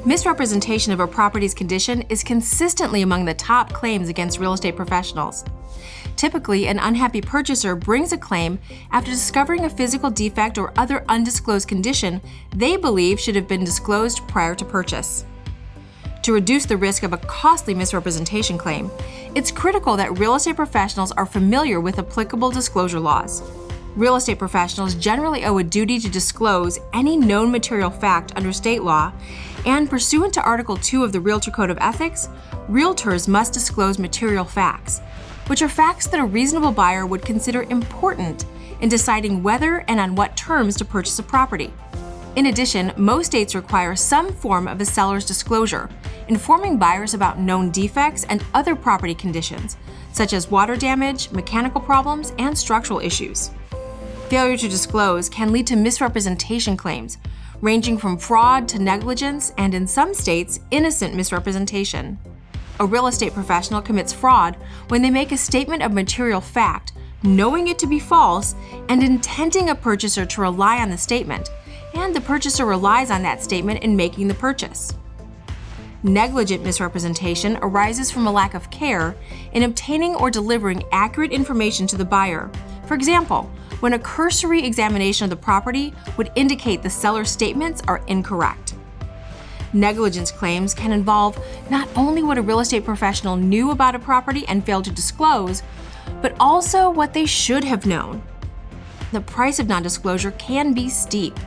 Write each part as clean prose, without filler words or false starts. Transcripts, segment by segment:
Misrepresentation of a property's condition is consistently among the top claims against real estate professionals. Typically, an unhappy purchaser brings a claim after discovering a physical defect or other undisclosed condition they believe should have been disclosed prior to purchase. To reduce the risk of a costly misrepresentation claim, it's critical that real estate professionals are familiar with applicable disclosure laws. Real estate professionals generally owe a duty to disclose any known material fact under state law, and pursuant to Article 2 of the Realtor Code of Ethics, realtors must disclose material facts, which are facts that a reasonable buyer would consider important in deciding whether and on what terms to purchase a property. In addition, most states require some form of a seller's disclosure, informing buyers about known defects and other property conditions, such as water damage, mechanical problems, and structural issues. Failure to disclose can lead to misrepresentation claims, ranging from fraud to negligence and, in some states, innocent misrepresentation. A real estate professional commits fraud when they make a statement of material fact, knowing it to be false and intending a purchaser to rely on the statement, and the purchaser relies on that statement in making the purchase. Negligent misrepresentation arises from a lack of care in obtaining or delivering accurate information to the buyer. For example, when a cursory examination of the property would indicate the seller's statements are incorrect. Negligence claims can involve not only what a real estate professional knew about a property and failed to disclose, but also what they should have known. The price of non-disclosure can be steep.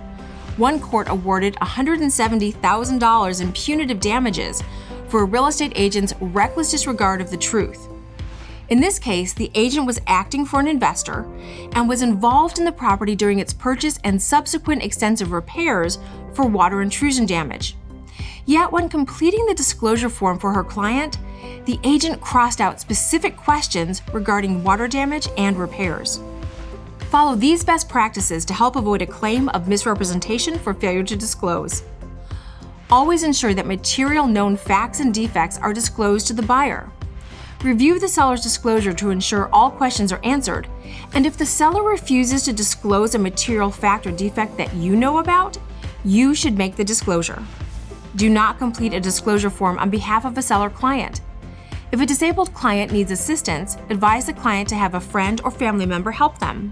One court awarded $170,000 in punitive damages for a real estate agent's reckless disregard of the truth. In this case, the agent was acting for an investor and was involved in the property during its purchase and subsequent extensive repairs for water intrusion damage. Yet, when completing the disclosure form for her client, the agent crossed out specific questions regarding water damage and repairs. Follow these best practices to help avoid a claim of misrepresentation for failure to disclose. Always ensure that material known facts and defects are disclosed to the buyer. Review the seller's disclosure to ensure all questions are answered, and if the seller refuses to disclose a material fact or defect that you know about, you should make the disclosure. Do not complete a disclosure form on behalf of a seller client. If a disabled client needs assistance, advise the client to have a friend or family member help them.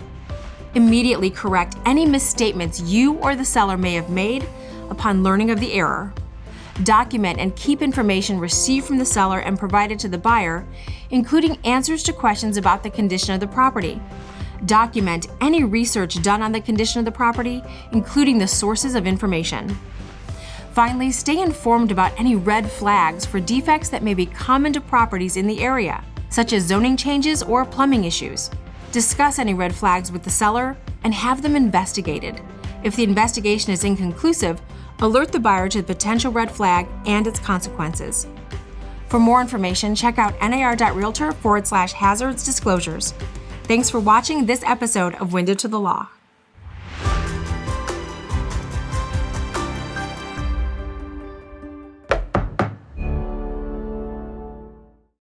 Immediately correct any misstatements you or the seller may have made upon learning of the error. Document and keep information received from the seller and provided to the buyer, including answers to questions about the condition of the property. Document any research done on the condition of the property, including the sources of information. Finally, stay informed about any red flags for defects that may be common to properties in the area, such as zoning changes or plumbing issues. Discuss any red flags with the seller and have them investigated. If the investigation is inconclusive, alert the buyer to the potential red flag and its consequences. For more information, check out nar.realtor/hazards disclosures. Thanks for watching this episode of Window to the Law.